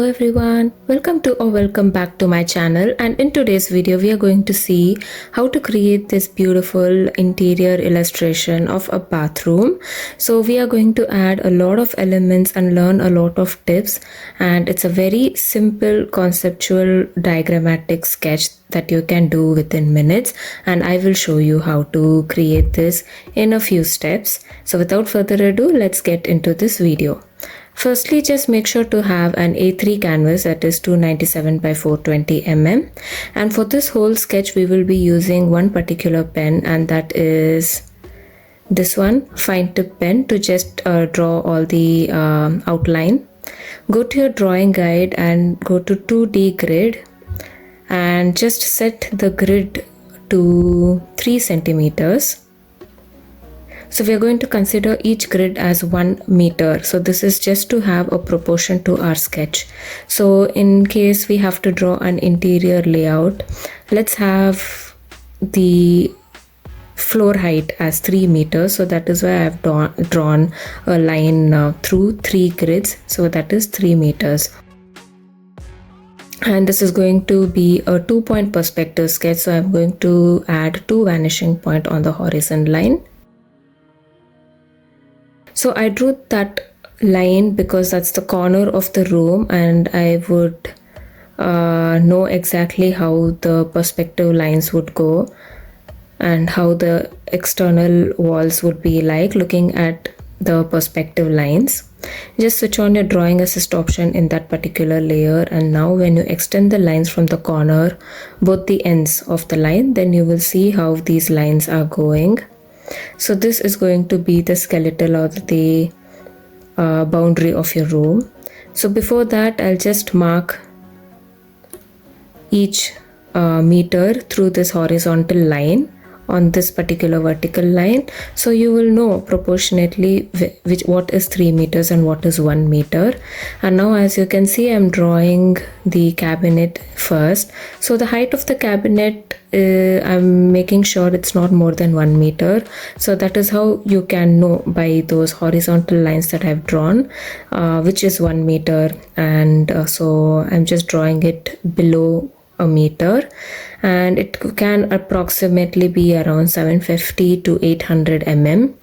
everyone, welcome to or welcome back to my channel, and in today's video we are going to see how to create this beautiful interior illustration of a bathroom. So we are going to add a lot of elements and learn a lot of tips, and it's a very simple conceptual diagrammatic sketch that you can do within minutes, and I will show you how to create this in a few steps. So without further ado, let's get into this video. Firstly, just make sure to have an A3 canvas, that is 297 by 420 mm, and for this whole sketch we will be using one particular pen, and that is this one, fine tip pen, to just draw all the outline. Go to your drawing guide and go to 2D grid and just set the grid to 3 centimeters. So we are going to consider each grid as 1 meter. So this is just to have a proportion to our sketch. So in case we have to draw an interior layout, let's have the floor height as 3 meters. So that is why I've drawn a line through 3 grids. So that is 3 meters. And this is going to be a 2-point perspective sketch. So I'm going to add 2 vanishing points on the horizon line. So I drew that line because that's the corner of the room, and I would know exactly how the perspective lines would go and how the external walls would be like looking at the perspective lines. Just switch on your drawing assist option in that particular layer, and now when you extend the lines from the corner, both the ends of the line, then you will see how these lines are going. So this is going to be the skeletal or the boundary of your room. So before that, I'll just mark each meter through this horizontal line on this particular vertical line, so you will know proportionately what is 3 meters and what is 1 meter. And now as you can see, I'm drawing the cabinet first. So the height of the cabinet, I'm making sure it's not more than 1 meter. So that is how you can know by those horizontal lines that I've drawn which is 1 meter, and so I'm just drawing it below a meter, and it can approximately be around 750 to 800 mm.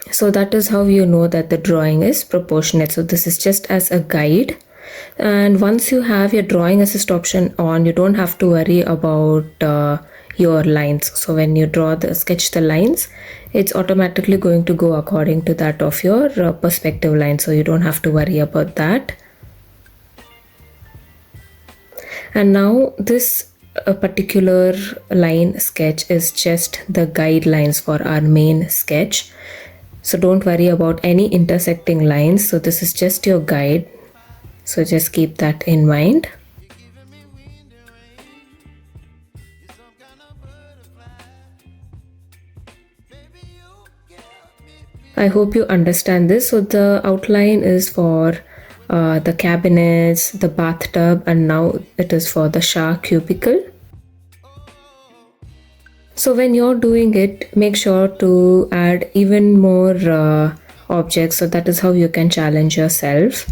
So that is how you know that the drawing is proportionate. So this is just as a guide, and once you have your drawing assist option on, you don't have to worry about your lines. So when you sketch the lines, it's automatically going to go according to that of your perspective line, so you don't have to worry about that. And now this particular line sketch is just the guidelines for our main sketch. So don't worry about any intersecting lines. So this is just your guide. So just keep that in mind. I hope you understand this. So the outline is for the cabinets, the bathtub, and now it is for the shower cubicle. So when you're doing it, make sure to add even more objects. So that is how you can challenge yourself.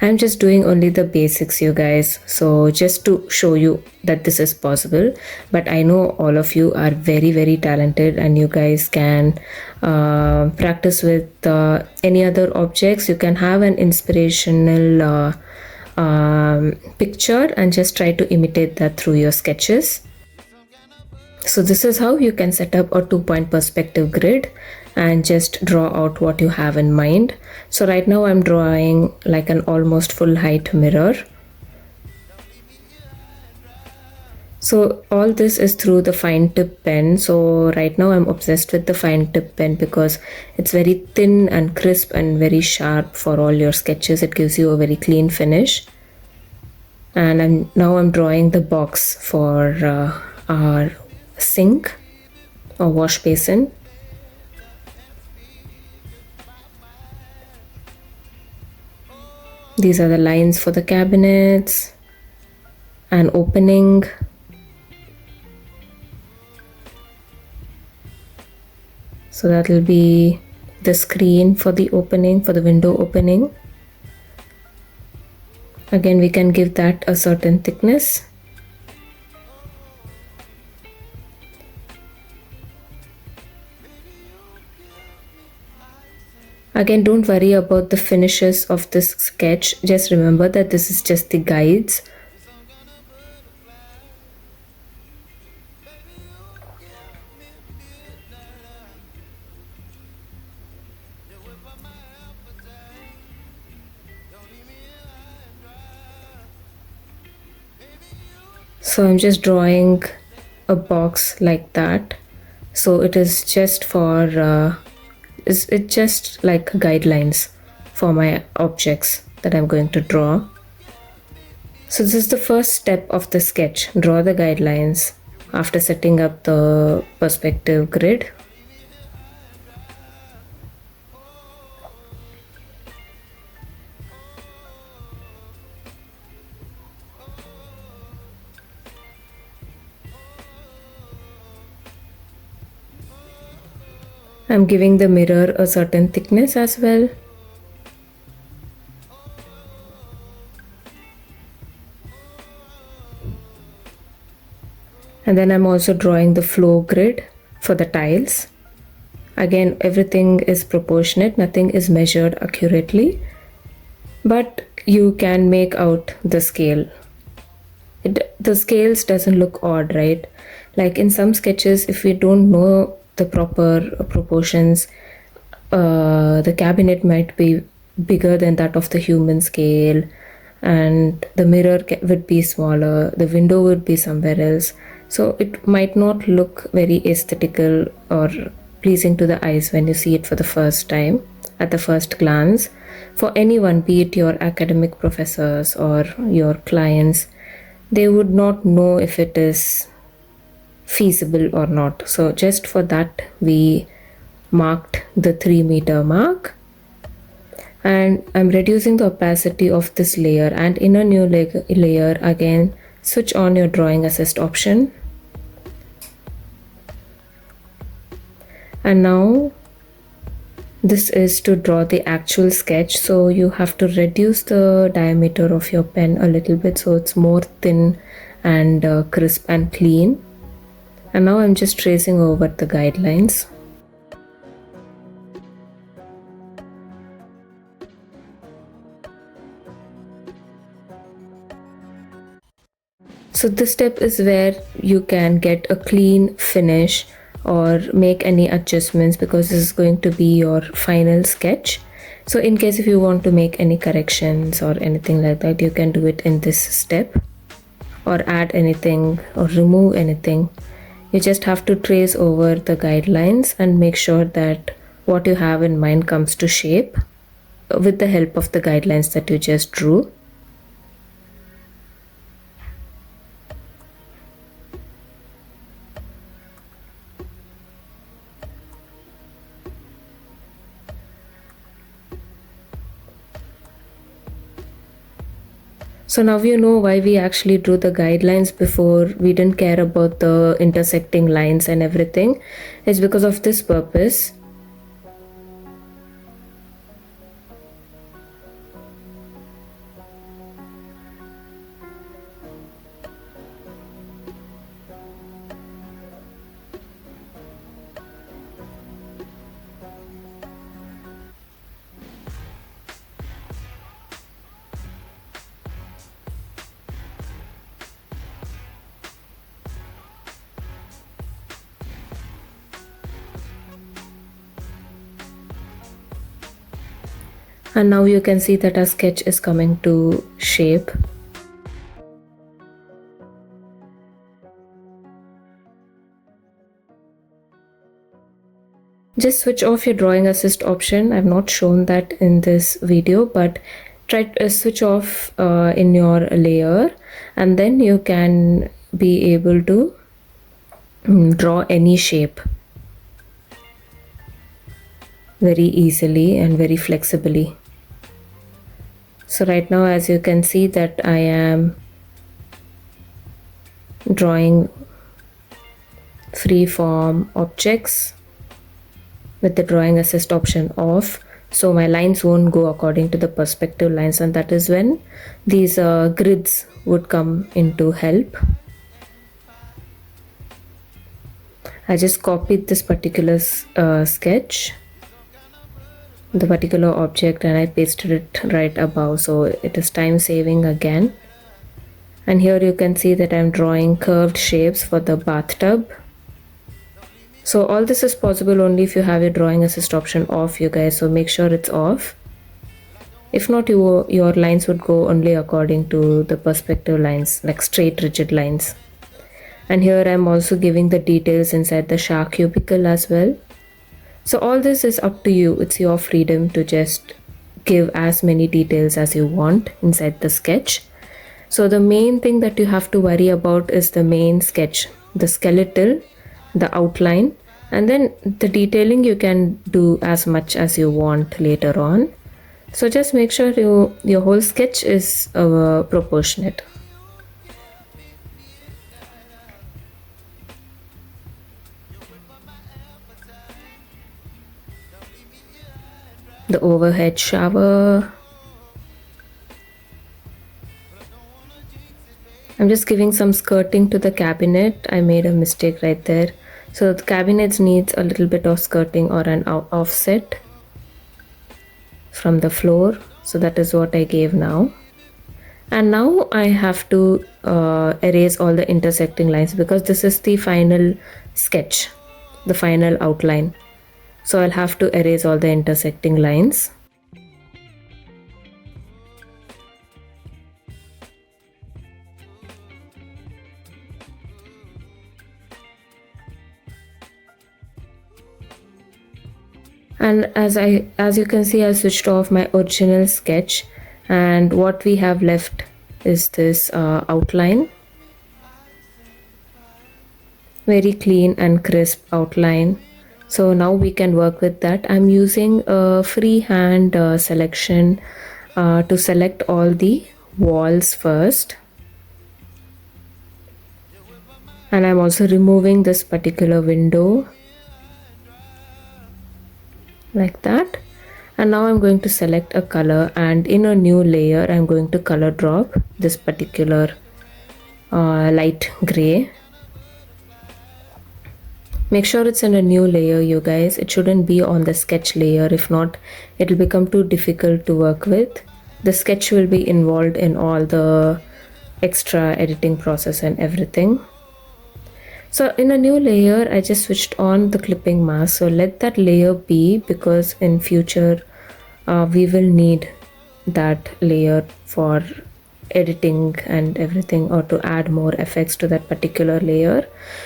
I'm just doing only the basics, you guys, so just to show you that this is possible. But I know all of you are very talented, and you guys can practice with any other objects. You can have an inspirational picture and just try to imitate that through your sketches. So this is how you can set up a 2-point perspective grid and just draw out what you have in mind. So right now I'm drawing like an almost full height mirror. So all this is through the fine tip pen. So right now I'm obsessed with the fine tip pen because it's very thin and crisp and very sharp for all your sketches. It gives you a very clean finish. And now I'm drawing the box for our sink or wash basin. These are the lines for the cabinets and opening. So that will be the screen for the opening, for the window opening. Again, we can give that a certain thickness. Again, don't worry about the finishes of this sketch. Just remember that this is just the guides. So I'm just drawing a box like that. So it is just for it's just like guidelines for my objects that I'm going to draw. So this is the first step of the sketch. Draw the guidelines after setting up the perspective grid. I'm giving the mirror a certain thickness as well. And then I'm also drawing the flow grid for the tiles. Again, everything is proportionate, nothing is measured accurately, but you can make out the scale. The scales doesn't look odd, right? Like in some sketches, if we don't know the proper proportions, the cabinet might be bigger than that of the human scale, and the mirror would be smaller, the window would be somewhere else. So it might not look very aesthetical or pleasing to the eyes when you see it for the first time, at the first glance. For anyone, be it your academic professors or your clients, they would not know if it is feasible or not. So just for that, we marked the 3-meter mark. And I'm reducing the opacity of this layer, and in a new layer, again, switch on your drawing assist option. And now this is to draw the actual sketch, so you have to reduce the diameter of your pen a little bit so it's more thin and crisp and clean. And now I'm just tracing over the guidelines. So this step is where you can get a clean finish or make any adjustments, because this is going to be your final sketch. So in case if you want to make any corrections or anything like that, you can do it in this step, or add anything or remove anything. You just have to trace over the guidelines and make sure that what you have in mind comes to shape with the help of the guidelines that you just drew. So now you know why we actually drew the guidelines before. We didn't care about the intersecting lines and everything. It's because of this purpose. And now you can see that our sketch is coming to shape. Just switch off your drawing assist option. I've not shown that in this video, but try to switch off in your layer, and then you can be able to draw any shape very easily and very flexibly. So right now, as you can see, that I am drawing free form objects with the drawing assist option off, so my lines won't go according to the perspective lines, and that is when these grids would come into help. I just copied this particular sketch, the particular object, and I pasted it right above, so it is time saving again. And here you can see that I'm drawing curved shapes for the bathtub. So all this is possible only if you have your drawing assist option off, you guys, so make sure it's off. If not, your lines would go only according to the perspective lines, like straight rigid lines. And here I'm also giving the details inside the shark cubicle as well. So all this is up to you. It's your freedom to just give as many details as you want inside the sketch. So the main thing that you have to worry about is the main sketch, the skeletal, the outline, and then the detailing you can do as much as you want later on. So just make sure your whole sketch is proportionate. The overhead shower. I'm just giving some skirting to the cabinet. I made a mistake right there. So the cabinet needs a little bit of skirting or an offset from the floor. So that is what I gave now. And now I have to erase all the intersecting lines because this is the final sketch, the final outline. So I'll have to erase all the intersecting lines. And as you can see, I switched off my original sketch, and what we have left is this outline. Very clean and crisp outline. So now we can work with that. I'm using a freehand selection to select all the walls first. And I'm also removing this particular window like that. And now I'm going to select a color, and in a new layer I'm going to color drop this particular light gray. Make sure it's in a new layer, you guys. It shouldn't be on the sketch layer. If not, it'll become too difficult to work with. The sketch will be involved in all the extra editing process and everything. So in a new layer, I just switched on the clipping mask. So let that layer be, because in future we will need that layer for editing and everything, or to add more effects to that particular layer.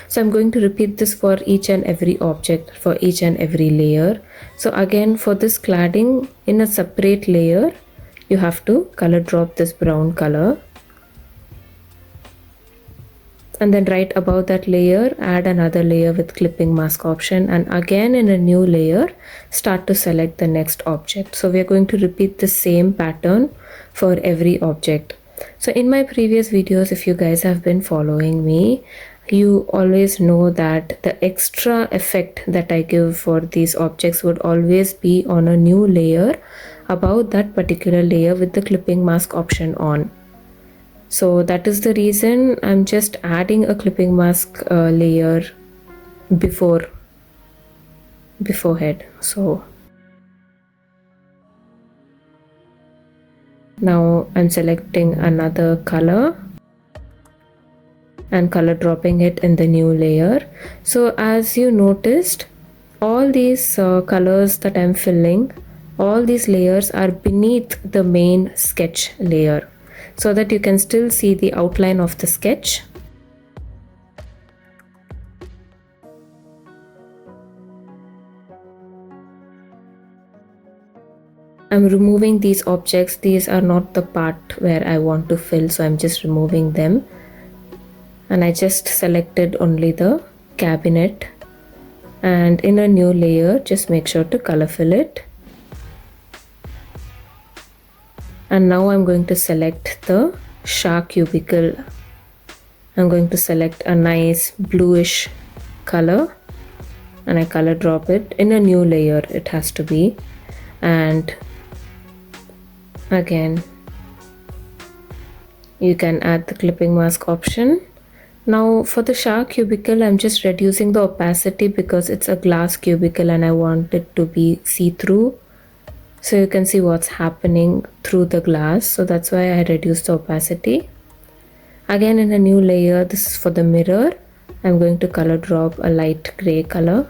So I'm going to repeat this for each and every object, for each and every layer. So again, for this cladding, in a separate layer, you have to color drop this brown color. And then right above that layer, add another layer with clipping mask option, and again in a new layer, start to select the next object. So we are going to repeat the same pattern for every object. So in my previous videos, if you guys have been following me, you always know that the extra effect that I give for these objects would always be on a new layer above that particular layer with the clipping mask option on. So that is the reason I'm just adding a clipping mask layer beforehand. So now I'm selecting another color and color dropping it in the new layer. So as you noticed, all these colors that I'm filling, all these layers are beneath the main sketch layer, so that you can still see the outline of the sketch. I'm removing these objects. These are not the part where I want to fill, so I'm just removing them. And I just selected only the cabinet, and in a new layer, just make sure to color fill it. And now I'm going to select the shark cubicle. I'm going to select a nice bluish color, and I color drop it in a new layer, it has to be. And again you can add the clipping mask option. Now for the shower cubicle, I'm just reducing the opacity because it's a glass cubicle and I want it to be see-through, so you can see what's happening through the glass. So that's why I reduced the opacity. Again, in a new layer, this is for the mirror, I'm going to color drop a light gray color.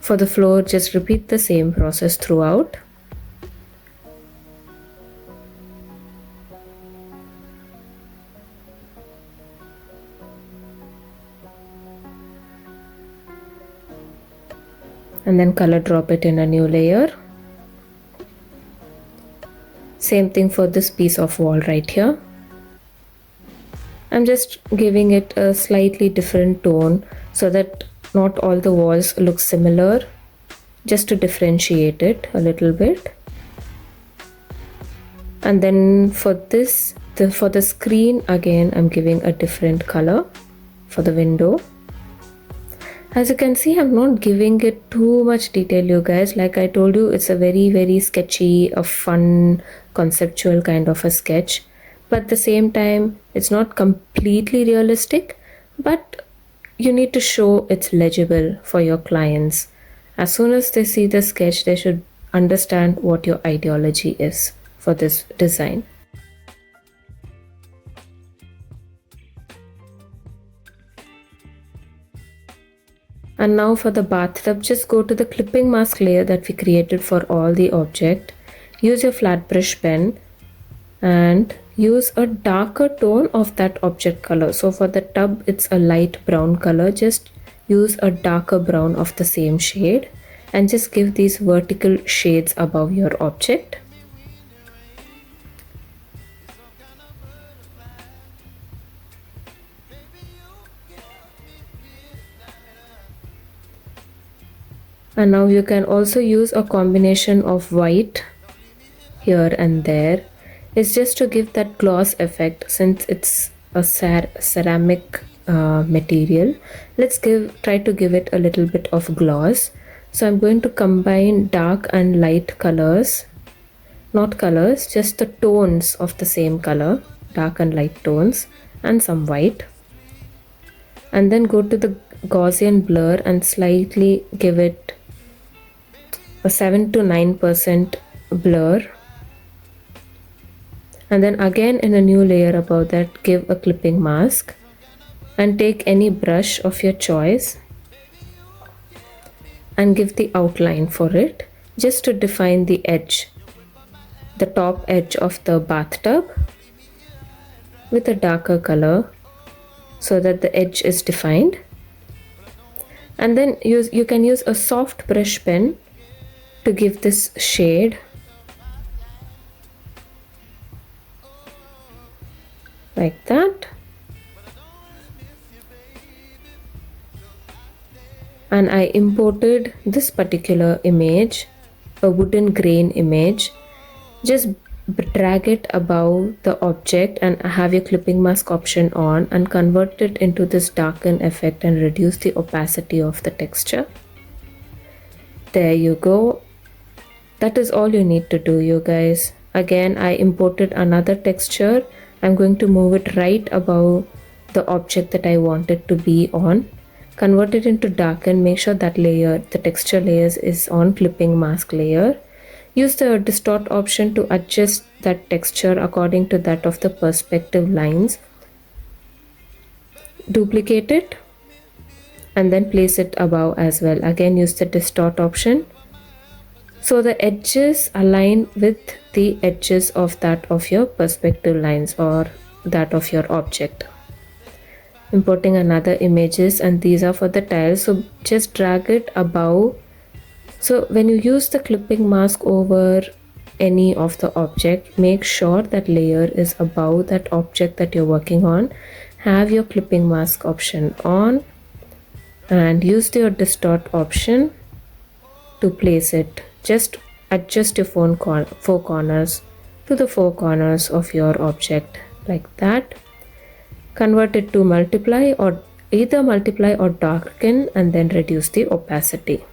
For the floor, just repeat the same process throughout. And then color drop it in a new layer. Same thing for this piece of wall right here. I'm just giving it a slightly different tone so that not all the walls look similar, just to differentiate it a little bit. And then for this, for the screen, again I'm giving a different color for the window. As you can see, I'm not giving it too much detail, you guys. Like I told you, it's a very sketchy, a fun, conceptual kind of a sketch. But at the same time, it's not completely realistic, but you need to show it's legible for your clients. As soon as they see the sketch, they should understand what your ideology is for this design. And now for the bathtub, just go to the clipping mask layer that we created for all the object. Use your flat brush pen and use a darker tone of that object color. So for the tub, it's a light brown color. Just use a darker brown of the same shade and just give these vertical shades above your object. And now you can also use a combination of white here and there. It's just to give that gloss effect. Since it's a ceramic material, let's try to give it a little bit of gloss. So I'm going to combine dark and light colors, not colors, just the tones of the same color, dark and light tones, and some white. And then go to the Gaussian blur and slightly give it a 7 to 9% blur. And then again in a new layer above that, give a clipping mask and take any brush of your choice and give the outline for it, just to define the edge, the top edge of the bathtub with a darker color so that the edge is defined. And then you can use a soft brush pen to give this shade. Like that. And I imported this particular image, a wooden grain image. Just drag it above the object and have your clipping mask option on and convert it into this darken effect and reduce the opacity of the texture. There you go. That is all you need to do, you guys. Again, I imported another texture. I'm going to move it right above the object that I want it to be on. Convert it into darken. Make sure that layer, the texture layers, is on clipping mask layer. Use the distort option to adjust that texture according to that of the perspective lines. Duplicate it and then place it above as well. Again, use the distort option. So the edges align with the edges of that of your perspective lines or that of your object. Importing another images, and these are for the tiles. So just drag it above. So when you use the clipping mask over any of the object, make sure that layer is above that object that you're working on. Have your clipping mask option on and use your distort option to place it. Just adjust your four corners to the four corners of your object like that. Convert it to multiply or either multiply or darken and then reduce the opacity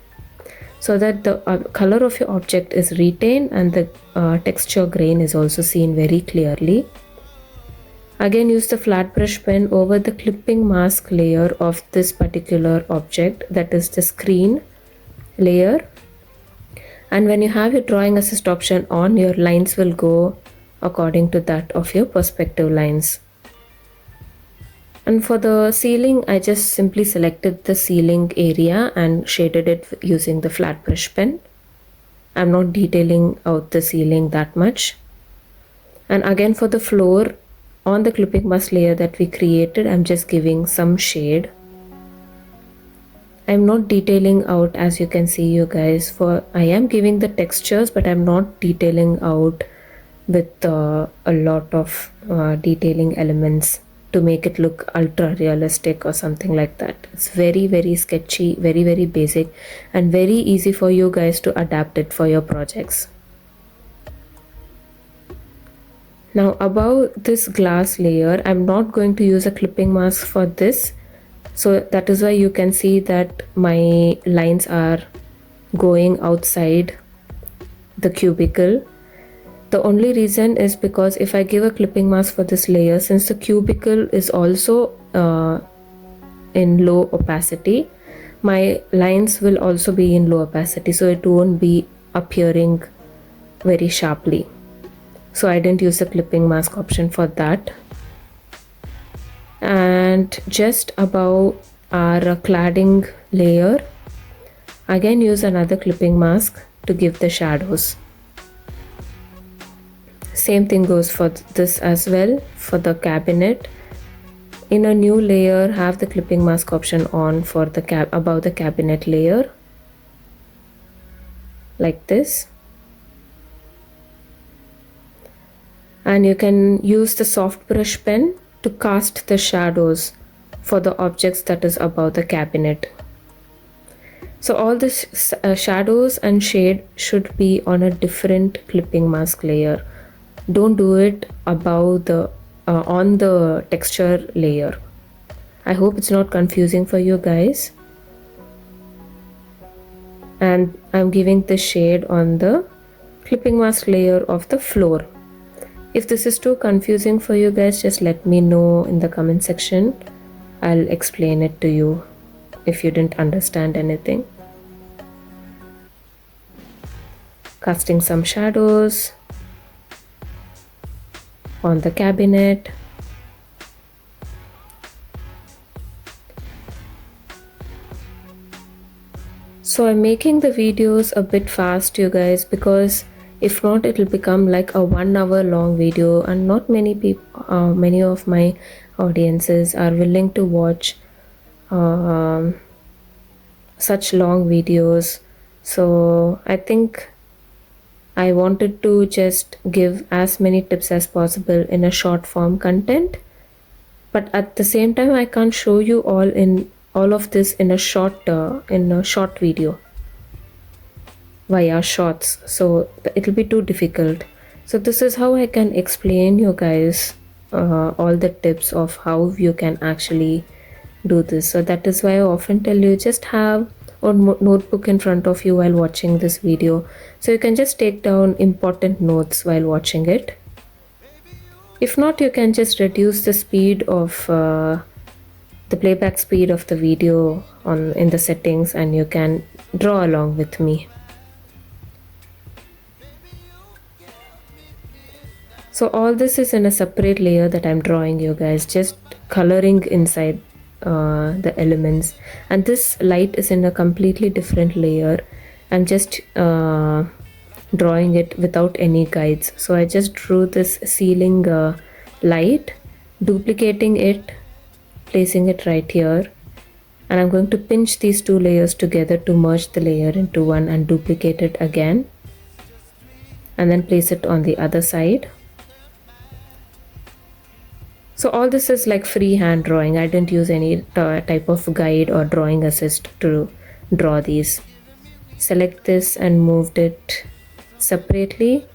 so that the color of your object is retained and the texture grain is also seen very clearly. Again, use the flat brush pen over the clipping mask layer of this particular object, that is the screen layer. And when you have your drawing assist option on, your lines will go according to that of your perspective lines. And for the ceiling, I just simply selected the ceiling area and shaded it using the flat brush pen. I'm not detailing out the ceiling that much. And again, for the floor, on the clipping mask layer that we created, I'm just giving some shade. I'm not detailing out, as you can see, you guys, for I am giving the textures, but I'm not detailing out with a lot of detailing elements to make it look ultra realistic or something like that. It's very, very sketchy, very, very basic, and very easy for you guys to adapt it for your projects. Now above this glass layer, I'm not going to use a clipping mask for this. So that is why you can see that my lines are going outside the cubicle. The only reason is because if I give a clipping mask for this layer, since the cubicle is also in low opacity, my lines will also be in low opacity, so it won't be appearing very sharply. So I didn't use the clipping mask option for that. And just above our cladding layer, again use another clipping mask to give the shadows. Same thing goes for this as well. For the cabinet, in a new layer, have the clipping mask option on for the above the cabinet layer, like this. And you can use the soft brush pen to cast the shadows for the objects that is above the cabinet. So all this shadows and shade should be on a different clipping mask layer. Don't do it above the on the texture layer. I hope it's not confusing for you guys. And I'm giving the shade on the clipping mask layer of the floor. If this is too confusing for you guys, just let me know in the comment section. I'll explain it to you if you didn't understand anything. Casting some shadows on the cabinet. So I'm making the videos a bit fast, you guys, because if not, it will become like a 1 hour long video, and not many people, many of my audiences are willing to watch such long videos. So I think I wanted to just give as many tips as possible in a short form content, but at the same time I can't show you all of this in a short video via shorts, so it'll be too difficult. So this is how I can explain you guys all the tips of how you can actually do this. So that is why I often tell you, just have a notebook in front of you while watching this video, so you can just take down important notes while watching it. If not, you can just reduce the speed of the playback speed of the video in the settings, and you can draw along with me. So all this is in a separate layer that I'm drawing, you guys, just coloring inside the elements. And this light is in a completely different layer. I'm just drawing it without any guides. So I just drew this ceiling light, duplicating it, placing it right here. And I'm going to pinch these two layers together to merge the layer into one and duplicate it again. And then place it on the other side. So all this is like freehand drawing. I didn't use any type of guide or drawing assist to draw these. Select this and moved it separately.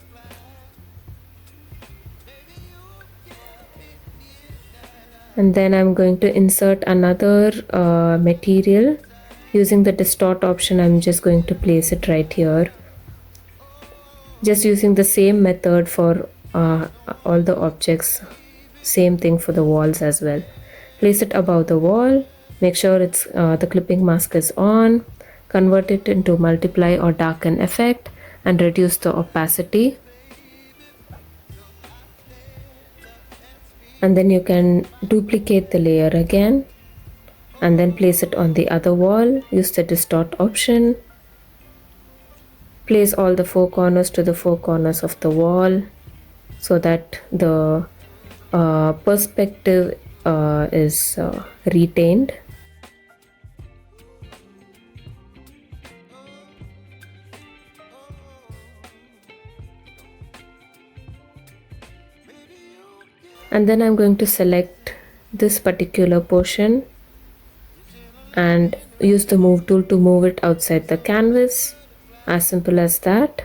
And then I'm going to insert another material. Using the distort option, I'm just going to place it right here. Just using the same method for all the objects, same thing for the walls as well. Place it above the wall, make sure it's the clipping mask is on, convert it into multiply or darken effect and reduce the opacity. And then you can duplicate the layer again and then place it on the other wall. Use the distort option. Place all the four corners to the four corners of the wall so that the perspective is retained. And then I'm going to select this particular portion and use the move tool to move it outside the canvas. As simple as that.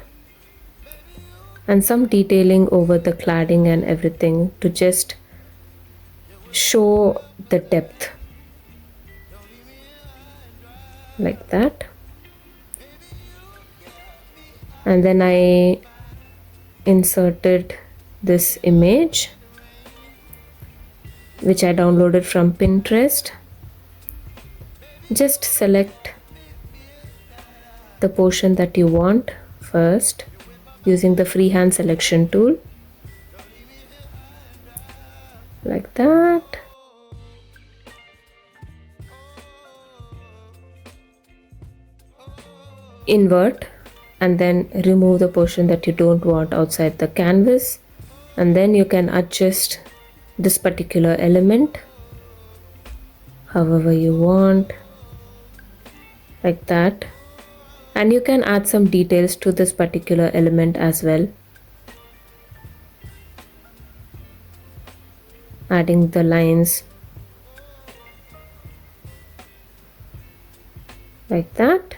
And some detailing over the cladding and everything to just show the depth, like that. And then I inserted this image which I downloaded from Pinterest. Just select the portion that you want first using the freehand selection tool, like that. Invert and then remove the portion that you don't want outside the canvas, and then you can adjust this particular element however you want, like that. And you can add some details to this particular element as well, adding the lines like that.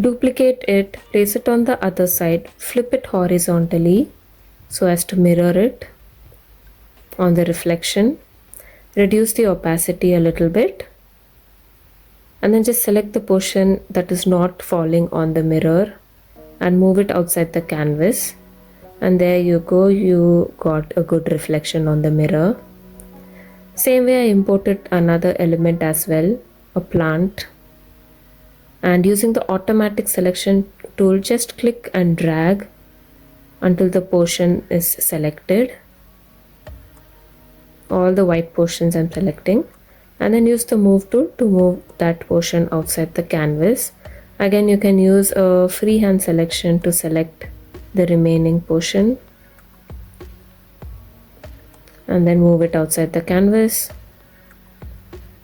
Duplicate it, place it on the other side, flip it horizontally so as to mirror it on the reflection. Reduce the opacity a little bit and then just select the portion that is not falling on the mirror and move it outside the canvas, and there you go, you got a good reflection on the mirror. Same way I imported another element as well, a plant, and using the automatic selection tool just click and drag until the portion is selected. All the white portions I'm selecting, and then use the move tool to move that portion outside the canvas. Again, you can use a freehand selection to select the remaining portion and then move it outside the canvas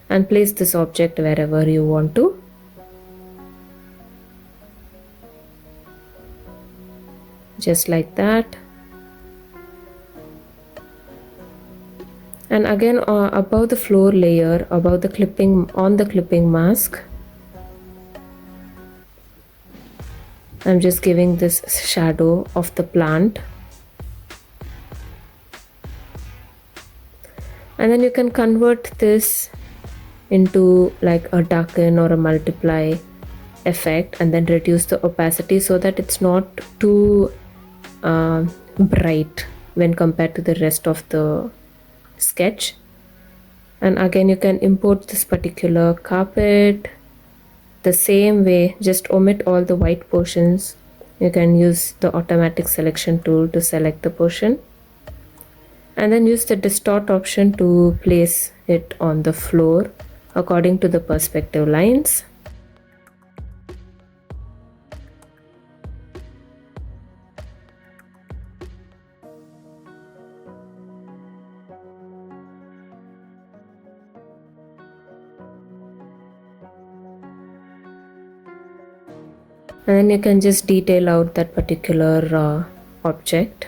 and place this object wherever you want to. Just like that. And again, above the floor layer, above the clipping, on the clipping mask, I'm just giving this shadow of the plant. And then you can convert this into like a darken or a multiply effect and then reduce the opacity so that it's not too bright when compared to the rest of the sketch. And again, you can import this particular carpet the same way, just omit all the white portions. You can use the automatic selection tool to select the portion and then use the distort option to place it on the floor according to the perspective lines. And then you can just detail out that particular object.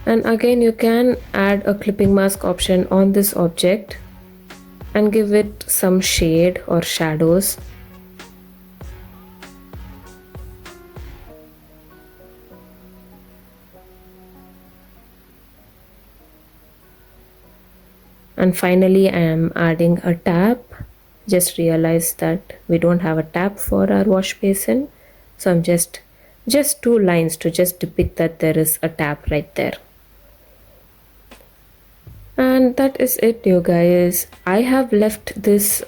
And again, you can add a clipping mask option on this object and give it some shade or shadows. And finally, I am adding a tap. Just realized that we don't have a tap for our wash basin. So I'm just 2 lines to just depict that there is a tap right there. And that is it, you guys. I have left this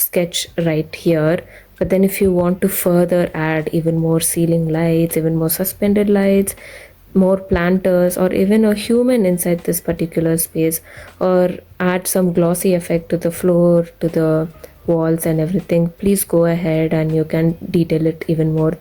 sketch right here, but then if you want to further add even more ceiling lights, even more suspended lights, more planters, or even a human inside this particular space, or add some glossy effect to the floor, to the walls and everything, please go ahead and you can detail it even more.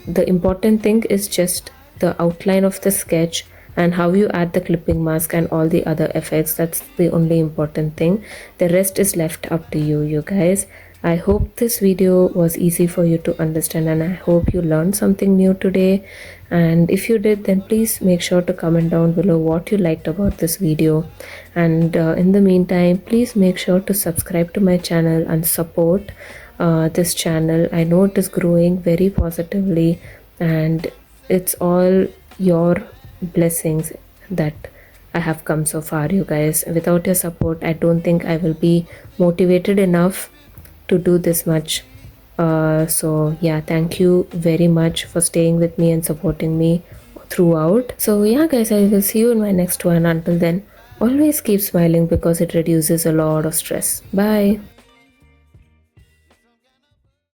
The important thing is just the outline of the sketch and how you add the clipping mask and all the other effects. That's the only important thing. The rest is left up to you, you guys. I hope this video was easy for you to understand, and I hope you learned something new today. And if you did, then please make sure to comment down below what you liked about this video. And in the meantime, please make sure to subscribe to my channel and support this channel. I know it is growing very positively, and it's all your blessings that I have come so far, you guys. Without your support, I don't think I will be motivated enough to do this much. So yeah, thank you very much for staying with me and supporting me throughout. So yeah, guys, I will see you in my next one. Until then, always keep smiling because it reduces a lot of stress. Bye.